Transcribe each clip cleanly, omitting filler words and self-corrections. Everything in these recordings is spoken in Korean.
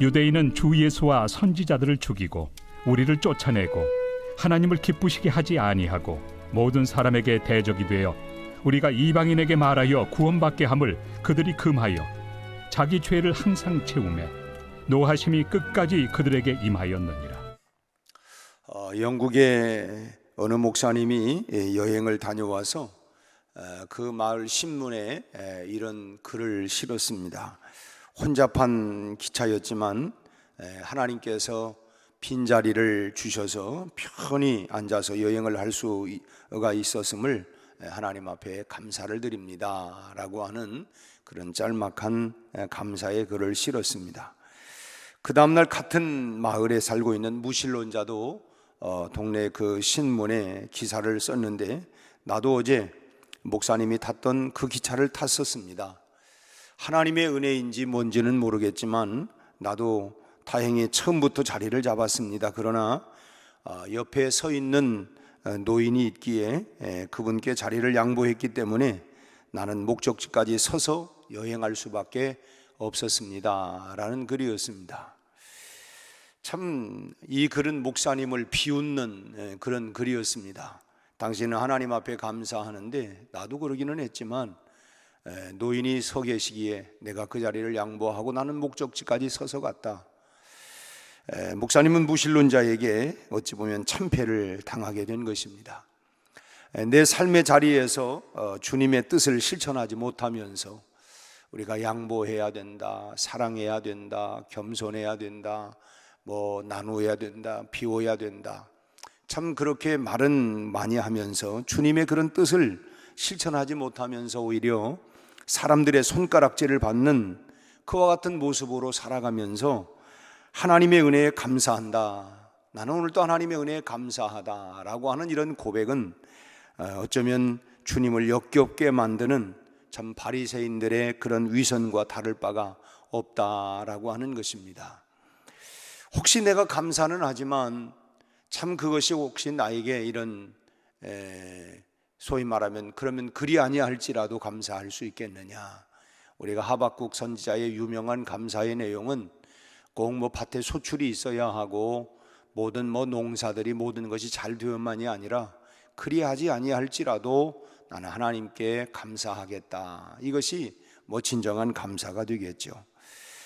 유대인은 주 예수와 선지자들을 죽이고 우리를 쫓아내고 하나님을 기쁘시게 하지 아니하고 모든 사람에게 대적이 되어 우리가 이방인에게 말하여 구원받게 함을 그들이 금하여 자기 죄를 항상 채우며 노하심이 끝까지 그들에게 임하였느니라. 영국의 어느 목사님이 여행을 다녀와서 그 마을 신문에 이런 글을 실었습니다. 혼잡한 기차였지만 하나님께서 빈자리를 주셔서 편히 앉아서 여행을 할 수가 있었음을 하나님 앞에 감사를 드립니다 라고 하는 그런 짤막한 감사의 글을 실었습니다. 그 다음날 같은 마을에 살고 있는 무신론자도 동네 그 신문에 기사를 썼는데, 나도 어제 목사님이 탔던 그 기차를 탔었습니다. 하나님의 은혜인지 뭔지는 모르겠지만 나도 다행히 처음부터 자리를 잡았습니다. 그러나 옆에 서 있는 노인이 있기에 그분께 자리를 양보했기 때문에 나는 목적지까지 서서 여행할 수밖에 없었습니다 라는 글이었습니다. 참 이 글은 목사님을 비웃는 그런 글이었습니다. 당신은 하나님 앞에 감사하는데, 나도 그러기는 했지만 노인이 서 계시기에 내가 그 자리를 양보하고 나는 목적지까지 서서 갔다. 목사님은 무신론자에게 어찌 보면 참패를 당하게 된 것입니다. 내 삶의 자리에서 주님의 뜻을 실천하지 못하면서 우리가 양보해야 된다, 사랑해야 된다, 겸손해야 된다, 나누어야 된다, 비워야 된다, 참 그렇게 말은 많이 하면서 주님의 그런 뜻을 실천하지 못하면서 오히려 사람들의 손가락질을 받는 그와 같은 모습으로 살아가면서 하나님의 은혜에 감사한다, 나는 오늘도 하나님의 은혜에 감사하다 라고 하는 이런 고백은 어쩌면 주님을 역겹게 만드는 참 바리새인들의 그런 위선과 다를 바가 없다라고 하는 것입니다. 혹시 내가 감사는 하지만 참 그것이 혹시 나에게 이런 소위 말하면 그러면 그리 아니할지라도 감사할 수 있겠느냐. 우리가 하박국 선지자의 유명한 감사의 내용은 꼭 밭에 소출이 있어야 하고 모든 농사들이 모든 것이 잘 되어만이 아니라 그리하지 아니할지라도 나는 하나님께 감사하겠다, 이것이 진정한 감사가 되겠죠.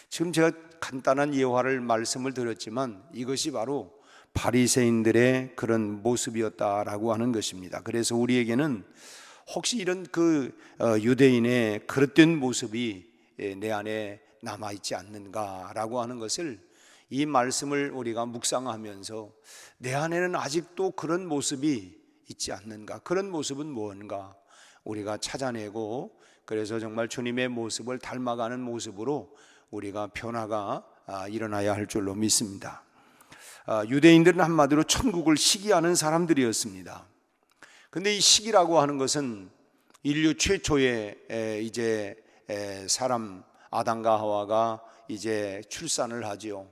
지금 제가 간단한 예화를 말씀을 드렸지만 이것이 바로 바리새인들의 그런 모습이었다라고 하는 것입니다. 그래서 우리에게는 혹시 이런 유대인의 그릇된 모습이 내 안에 남아있지 않는가라고 하는 것을, 이 말씀을 우리가 묵상하면서 내 안에는 아직도 그런 모습이 있지 않는가, 그런 모습은 무언가 우리가 찾아내고, 그래서 정말 주님의 모습을 닮아가는 모습으로 우리가 변화가 일어나야 할 줄로 믿습니다. 유대인들은 한마디로 천국을 시기하는 사람들이었습니다. 그런데 이 시기라고 하는 것은 인류 최초의 이제 사람 아담과 하와가 이제 출산을 하지요.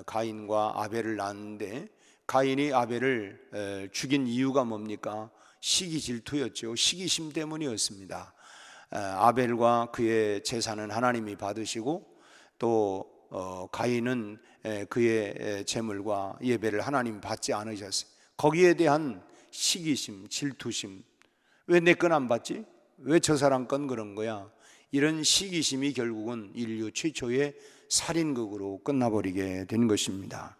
가인과 아벨을 낳았는데 가인이 아벨을 죽인 이유가 뭡니까? 시기 질투였죠. 시기심 때문이었습니다. 아벨과 그의 재산은 하나님이 받으시고 또 가인은 그의 재물과 예배를 하나님 받지 않으셨어요. 거기에 대한 시기심, 질투심, 왜 내 건 안 받지? 왜 저 사람 건 그런 거야? 이런 시기심이 결국은 인류 최초의 살인극으로 끝나버리게 된 것입니다.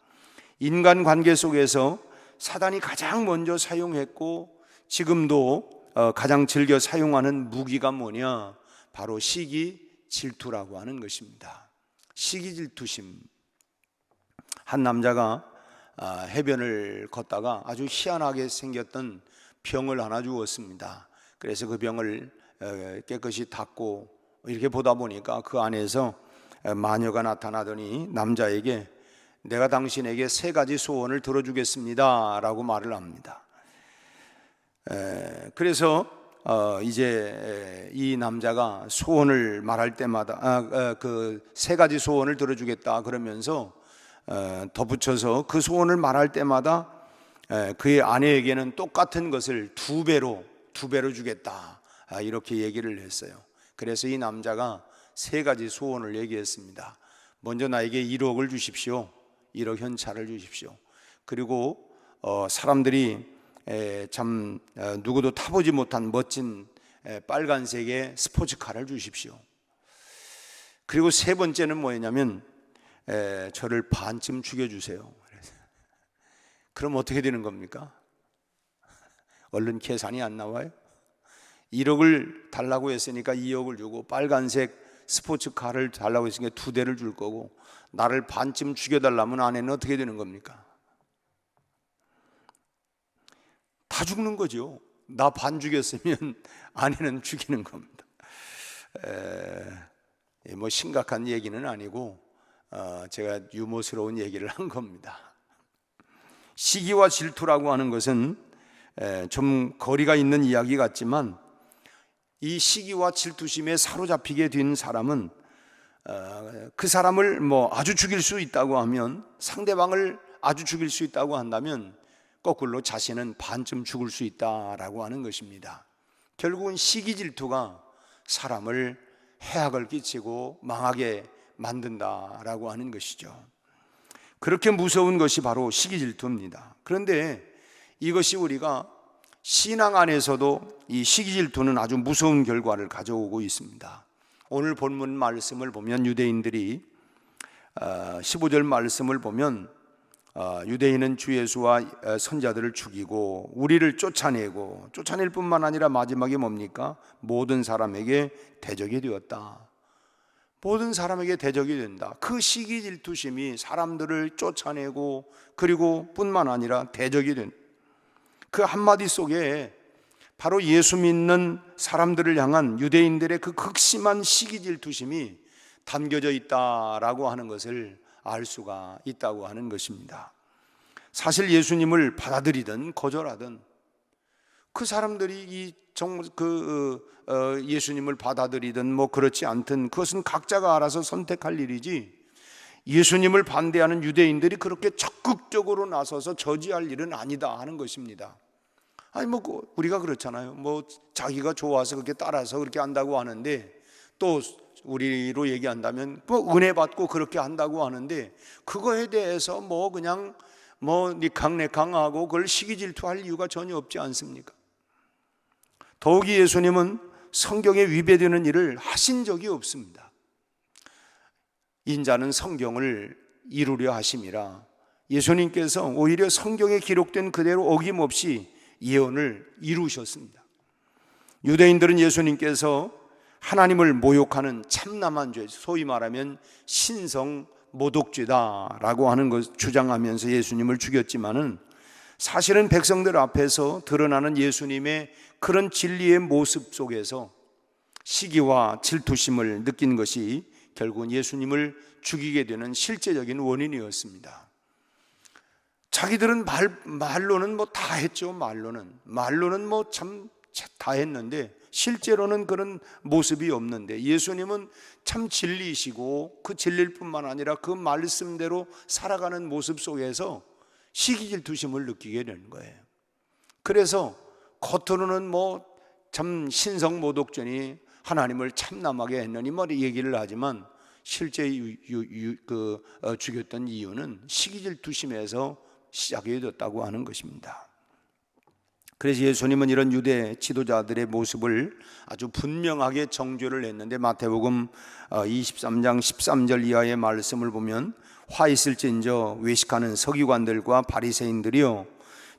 인간관계 속에서 사단이 가장 먼저 사용했고 지금도 가장 즐겨 사용하는 무기가 뭐냐? 바로 시기, 질투라고 하는 것입니다. 시기, 질투심. 한 남자가 해변을 걷다가 아주 희한하게 생겼던 병을 하나 주었습니다. 그래서 그 병을 깨끗이 닦고 이렇게 보다 보니까 그 안에서 마녀가 나타나더니 남자에게 내가 당신에게 3가지 소원을 들어주겠습니다 라고 말을 합니다. 그래서 이제 이 남자가 소원을 말할 때마다 그 3가지 소원을 들어주겠다 그러면서 덧붙여서 그 소원을 말할 때마다 그의 아내에게는 똑같은 것을 2배로 주겠다, 이렇게 얘기를 했어요. 그래서 이 남자가 3가지 소원을 얘기했습니다. 먼저 나에게 1억을 주십시오. 1억 현찰을 주십시오. 그리고 사람들이 누구도 타보지 못한 멋진 빨간색의 스포츠카를 주십시오. 그리고 세 번째는 뭐였냐면 저를 반쯤 죽여주세요. 그럼 어떻게 되는 겁니까? 얼른 계산이 안 나와요? 1억을 달라고 했으니까 2억을 주고, 빨간색 스포츠카를 달라고 했으니까 2대를 줄 거고, 나를 반쯤 죽여달라면 아내는 어떻게 되는 겁니까? 다 죽는 거죠. 나 반 죽였으면 아내는 죽이는 겁니다. 뭐 심각한 얘기는 아니고 제가 유머스러운 얘기를 한 겁니다. 시기와 질투라고 하는 것은 좀 거리가 있는 이야기 같지만, 이 시기와 질투심에 사로잡히게 된 사람은 그 사람을 아주 죽일 수 있다고 하면, 상대방을 아주 죽일 수 있다고 한다면 거꾸로 자신은 반쯤 죽을 수 있다라고 하는 것입니다. 결국은 시기 질투가 사람을 해악을 끼치고 망하게 만든다라고 하는 것이죠. 그렇게 무서운 것이 바로 시기 질투입니다. 그런데 이것이 우리가 신앙 안에서도 이 시기 질투는 아주 무서운 결과를 가져오고 있습니다. 오늘 본문 말씀을 보면 유대인들이 15절 말씀을 보면 유대인은 주 예수와 선자들을 죽이고 우리를 쫓아낼 뿐만 아니라 마지막에 뭡니까? 모든 사람에게 대적이 되었다. 모든 사람에게 대적이 된다. 그 시기 질투심이 사람들을 쫓아내고, 그리고 뿐만 아니라 대적이 된 그 한마디 속에 바로 예수 믿는 사람들을 향한 유대인들의 그 극심한 시기 질투심이 담겨져 있다라고 하는 것을 알 수가 있다고 하는 것입니다. 사실 예수님을 받아들이든 거절하든 그 사람들이 예수님을 받아들이든 그렇지 않든 그것은 각자가 알아서 선택할 일이지, 예수님을 반대하는 유대인들이 그렇게 적극적으로 나서서 저지할 일은 아니다 하는 것입니다. 아니 우리가 그렇잖아요. 자기가 좋아서 그렇게 따라서 그렇게 한다고 하는데, 또 우리로 얘기한다면 은혜 받고 그렇게 한다고 하는데, 그거에 대해서 그냥 니캉내캉하고 그걸 시기 질투할 이유가 전혀 없지 않습니까? 더욱이 예수님은 성경에 위배되는 일을 하신 적이 없습니다. 인자는 성경을 이루려 하심이라, 예수님께서 오히려 성경에 기록된 그대로 어김없이 예언을 이루셨습니다. 유대인들은 예수님께서 하나님을 모욕하는 참남한 죄, 소위 말하면 신성 모독죄다라고 하는 것 주장하면서 예수님을 죽였지만은, 사실은 백성들 앞에서 드러나는 예수님의 그런 진리의 모습 속에서 시기와 질투심을 느낀 것이 결국은 예수님을 죽이게 되는 실제적인 원인이었습니다. 자기들은 말로는 다 했죠. 말로는 참 다 했는데 실제로는 그런 모습이 없는데, 예수님은 참 진리이시고 그 진리일 뿐만 아니라 그 말씀대로 살아가는 모습 속에서 시기 질투심을 느끼게 되는 거예요. 그래서 겉으로는 참 신성모독죄니 하나님을 참남하게 했느니 얘기를 하지만, 실제 죽였던 이유는 시기 질투심에서 시작이 됐다고 하는 것입니다. 그래서 예수님은 이런 유대 지도자들의 모습을 아주 분명하게 정죄를 했는데, 마태복음 23장 13절 이하의 말씀을 보면, 화 있을진저 외식하는 서기관들과 바리새인들이여,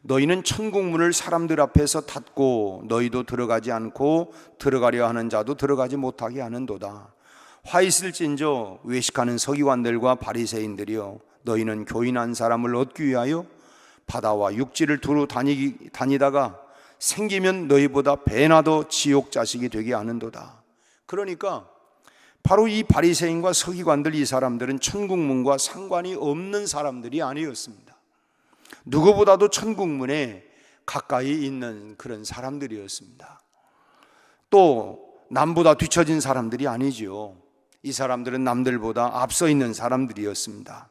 너희는 천국문을 사람들 앞에서 닫고 너희도 들어가지 않고 들어가려 하는 자도 들어가지 못하게 하는도다. 화 있을진저 외식하는 서기관들과 바리새인들이여, 너희는 교인한 사람을 얻기 위하여 바다와 육지를 두루 다니다가 생기면 너희보다 배나 더 지옥 자식이 되게 하는도다. 그러니까 바로 이 바리새인과 서기관들, 이 사람들은 천국문과 상관이 없는 사람들이 아니었습니다. 누구보다도 천국문에 가까이 있는 그런 사람들이었습니다. 또 남보다 뒤처진 사람들이 아니지요. 이 사람들은 남들보다 앞서 있는 사람들이었습니다.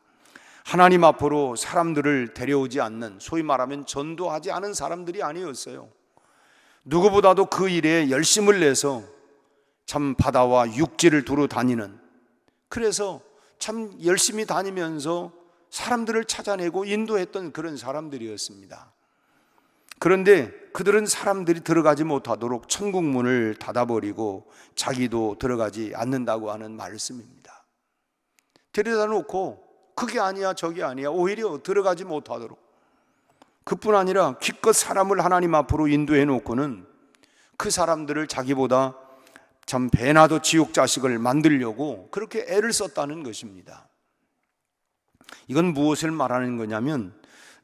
하나님 앞으로 사람들을 데려오지 않는, 소위 말하면 전도하지 않은 사람들이 아니었어요. 누구보다도 그 일에 열심을 내서 참 바다와 육지를 두루 다니는, 그래서 참 열심히 다니면서 사람들을 찾아내고 인도했던 그런 사람들이었습니다. 그런데 그들은 사람들이 들어가지 못하도록 천국 문을 닫아버리고 자기도 들어가지 않는다고 하는 말씀입니다. 데려다 놓고 그게 아니야 저게 아니야 오히려 들어가지 못하도록, 그뿐 아니라 기껏 사람을 하나님 앞으로 인도해 놓고는 그 사람들을 자기보다 참 배나도 지옥 자식을 만들려고 그렇게 애를 썼다는 것입니다. 이건 무엇을 말하는 거냐면,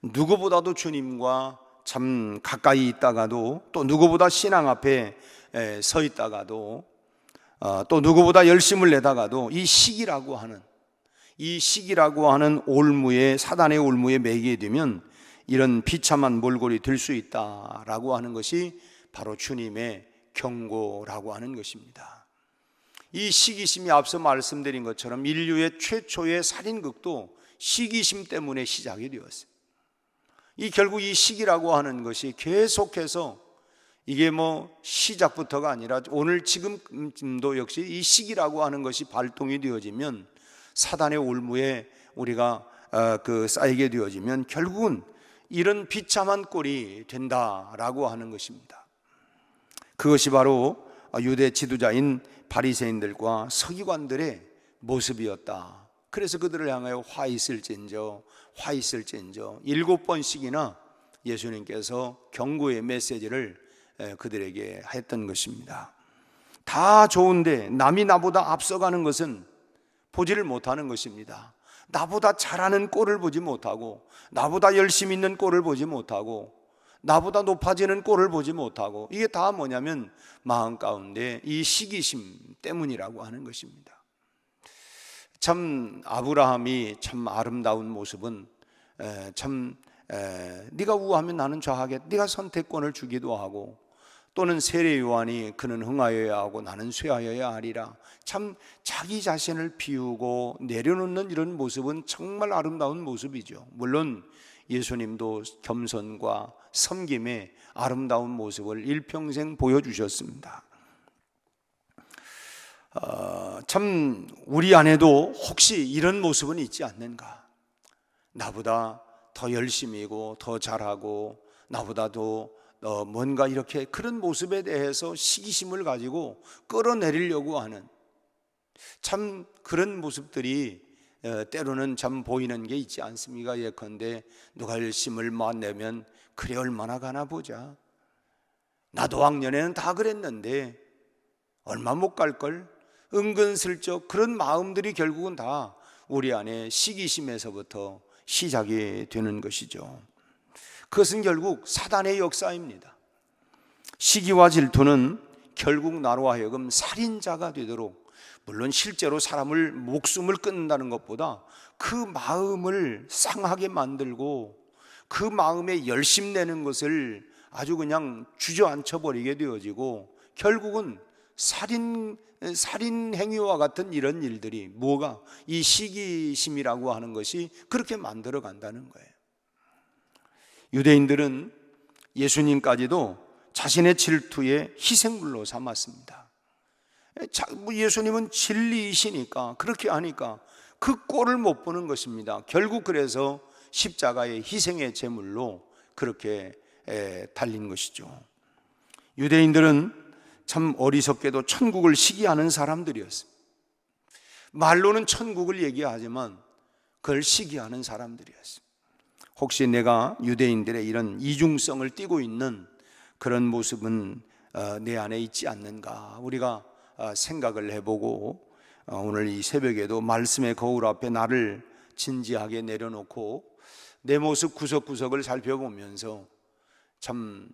누구보다도 주님과 참 가까이 있다가도, 또 누구보다 신앙 앞에 서 있다가도, 또 누구보다 열심을 내다가도 이 시기라고 하는 올무에, 사단의 올무에 매이게 되면 이런 비참한 몰골이 될 수 있다라고 하는 것이 바로 주님의 경고라고 하는 것입니다. 이 시기심이 앞서 말씀드린 것처럼 인류의 최초의 살인극도 시기심 때문에 시작이 되었어요. 결국 이 시기라고 하는 것이 계속해서 이게 시작부터가 아니라 오늘 지금도 역시 이 시기라고 하는 것이 발동이 되어지면, 사단의 올무에 우리가 쌓이게 되어지면 결국은 이런 비참한 꼴이 된다라고 하는 것입니다. 그것이 바로 유대 지도자인 바리새인들과 서기관들의 모습이었다. 그래서 그들을 향하여 화 있을진저 7번씩이나 예수님께서 경고의 메시지를 그들에게 했던 것입니다. 다 좋은데 남이 나보다 앞서가는 것은 보지를 못하는 것입니다. 나보다 잘하는 꼴을 보지 못하고, 나보다 열심히 있는 꼴을 보지 못하고, 나보다 높아지는 꼴을 보지 못하고, 이게 다 뭐냐면 마음 가운데 이 시기심 때문이라고 하는 것입니다. 참 아브라함이 참 아름다운 모습은 네가 우하면 나는 좌하겠다, 네가 선택권을 주기도 하고, 또는 세례 요한이 그는 흥하여야 하고 나는 쇠하여야 하리라, 참 자기 자신을 비우고 내려놓는 이런 모습은 정말 아름다운 모습이죠. 물론 예수님도 겸손과 섬김의 아름다운 모습을 일평생 보여주셨습니다. 참 우리 안에도 혹시 이런 모습은 있지 않는가? 나보다 더 열심히고 더 잘하고 나보다도 뭔가 이렇게 그런 모습에 대해서 시기심을 가지고 끌어내리려고 하는 참 그런 모습들이 때로는 참 보이는 게 있지 않습니까? 예컨대 누가 열심을 내면 그래 얼마나 가나 보자, 나도 학년에는 다 그랬는데 얼마 못 갈걸, 은근슬쩍 그런 마음들이 결국은 다 우리 안에 시기심에서부터 시작이 되는 것이죠. 그것은 결국 사단의 역사입니다. 시기와 질투는 결국 나로 하여금 살인자가 되도록, 물론 실제로 사람을 목숨을 끊는다는 것보다 그 마음을 상하게 만들고 그 마음에 열심내는 것을 아주 그냥 주저앉혀 버리게 되어지고, 결국은 살인 행위와 같은 이런 일들이 뭐가 이 시기심이라고 하는 것이 그렇게 만들어 간다는 거예요. 유대인들은 예수님까지도 자신의 질투의 희생물로 삼았습니다. 예수님은 진리이시니까 그렇게 하니까 그 꼴을 못 보는 것입니다. 결국 그래서 십자가의 희생의 제물로 그렇게 달린 것이죠. 유대인들은 참 어리석게도 천국을 시기하는 사람들이었습니다. 말로는 천국을 얘기하지만 그걸 시기하는 사람들이었습니다. 혹시 내가 유대인들의 이런 이중성을 띠고 있는 그런 모습은 내 안에 있지 않는가, 우리가 생각을 해보고 오늘 이 새벽에도 말씀의 거울 앞에 나를 진지하게 내려놓고 내 모습 구석구석을 살펴보면서 참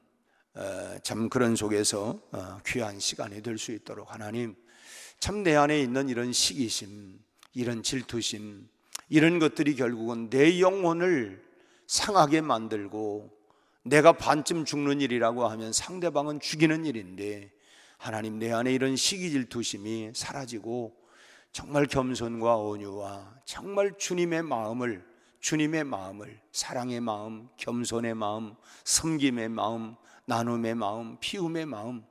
그런 속에서 귀한 시간이 될 수 있도록 하나님, 참 내 안에 있는 이런 시기심, 이런 질투심, 이런 것들이 결국은 내 영혼을 상하게 만들고, 내가 반쯤 죽는 일이라고 하면 상대방은 죽이는 일인데, 하나님 내 안에 이런 시기 질투심이 사라지고 정말 겸손과 온유와 정말 주님의 마음을, 사랑의 마음, 겸손의 마음, 섬김의 마음, 나눔의 마음, 피움의 마음,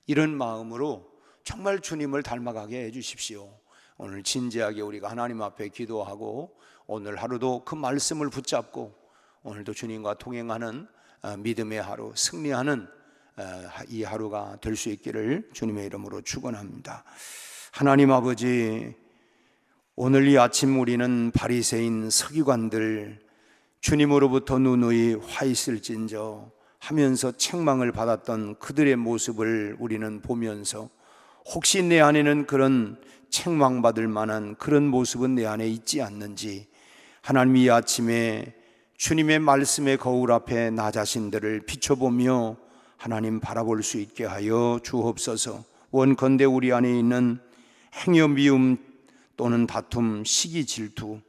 이런 마음으로 정말 주님을 닮아가게 해주십시오. 오늘 진지하게 우리가 하나님 앞에 기도하고 오늘 하루도 그 말씀을 붙잡고 오늘도 주님과 동행하는 믿음의 하루, 승리하는 이 하루가 될 수 있기를 주님의 이름으로 축원합니다. 하나님 아버지, 오늘 이 아침 우리는 바리새인 서기관들 주님으로부터 누누이 화 있을진저 하면서 책망을 받았던 그들의 모습을 우리는 보면서 혹시 내 안에는 그런 책망받을 만한 그런 모습은 내 안에 있지 않는지 하나님 이 아침에 주님의 말씀의 거울 앞에 나 자신들을 비춰보며 하나님 바라볼 수 있게 하여 주옵소서. 원컨대 우리 안에 있는 행여 미움 또는 다툼, 시기, 질투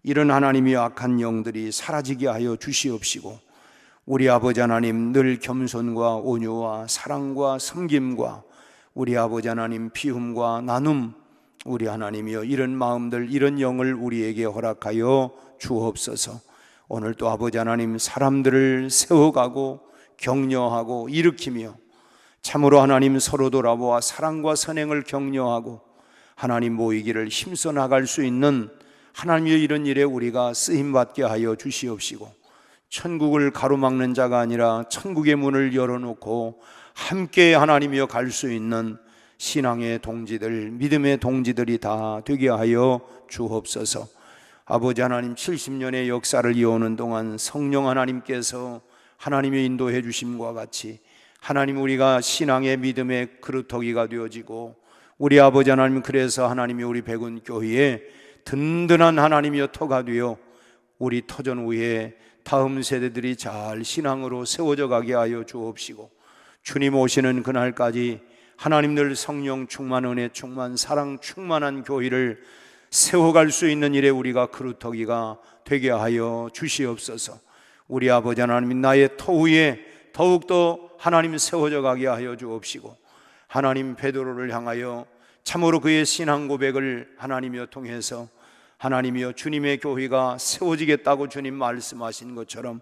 이런 하나님의 악한 영들이 사라지게 하여 주시옵시고 우리 아버지 하나님 늘 겸손과 온유와 사랑과 섬김과 우리 아버지 하나님 피움과 나눔 우리 하나님이여 이런 마음들 이런 영을 우리에게 허락하여 주옵소서. 오늘 또 아버지 하나님 사람들을 세워가고 격려하고 일으키며 참으로 하나님 서로 돌아보아 사랑과 선행을 격려하고 하나님 모이기를 힘써 나갈 수 있는 하나님의 이런 일에 우리가 쓰임받게 하여 주시옵시고 천국을 가로막는 자가 아니라 천국의 문을 열어놓고 함께 하나님이여 갈 수 있는 신앙의 동지들, 믿음의 동지들이 다 되게 하여 주옵소서. 아버지 하나님 70년의 역사를 이어오는 동안 성령 하나님께서 하나님의 인도해 주심과 같이 하나님 우리가 신앙의 믿음의 그루터기가 되어지고 우리 아버지 하나님 그래서 하나님이 우리 백운교회에 든든한 하나님이여 터가 되어 우리 터전 후에 다음 세대들이 잘 신앙으로 세워져 가게 하여 주옵시고 주님 오시는 그날까지 하나님 늘 성령 충만 은혜 충만 사랑 충만한 교회를 세워갈 수 있는 일에 우리가 그루터기가 되게 하여 주시옵소서. 우리 아버지 하나님 나의 터위에 더욱더 하나님 세워져 가게 하여 주옵시고 하나님 베드로를 향하여 참으로 그의 신앙 고백을 하나님이여 통해서 하나님이여 주님의 교회가 세워지겠다고 주님 말씀하신 것처럼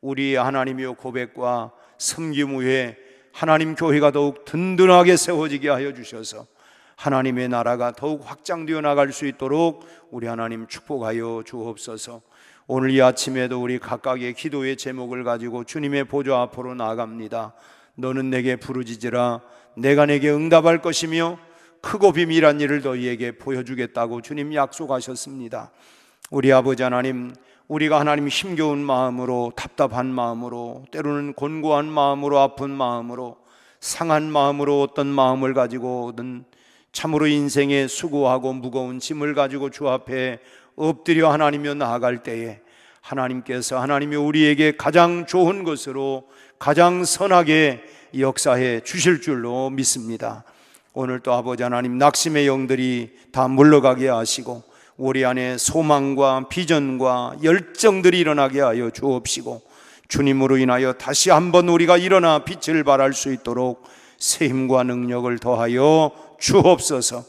우리의 하나님이여 고백과 섬김 후에 하나님 교회가 더욱 든든하게 세워지게 하여 주셔서 하나님의 나라가 더욱 확장되어 나갈 수 있도록 우리 하나님 축복하여 주옵소서. 오늘 이 아침에도 우리 각각의 기도의 제목을 가지고 주님의 보좌 앞으로 나아갑니다. 너는 내게 부르짖으라 내가 내게 응답할 것이며 크고 비밀한 일을 너희에게 보여주겠다고 주님 약속하셨습니다. 우리 아버지 하나님, 우리가 하나님 힘겨운 마음으로 답답한 마음으로 때로는 곤고한 마음으로 아픈 마음으로 상한 마음으로 어떤 마음을 가지고든 참으로 인생에 수고하고 무거운 짐을 가지고 주 앞에 엎드려 하나님이여 나아갈 때에 하나님께서 하나님이 우리에게 가장 좋은 것으로 가장 선하게 역사해 주실 줄로 믿습니다. 오늘 또 아버지 하나님 낙심의 영들이 다 물러가게 하시고 우리 안에 소망과 비전과 열정들이 일어나게 하여 주옵시고 주님으로 인하여 다시 한번 우리가 일어나 빛을 발할 수 있도록 새 힘과 능력을 더하여 주옵소서.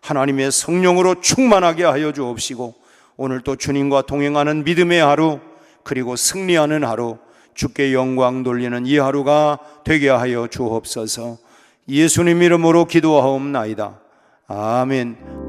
하나님의 성령으로 충만하게 하여 주옵시고 오늘 또 주님과 동행하는 믿음의 하루 그리고 승리하는 하루 주께 영광 돌리는 이 하루가 되게 하여 주옵소서. 예수님 이름으로 기도하옵나이다. 아멘.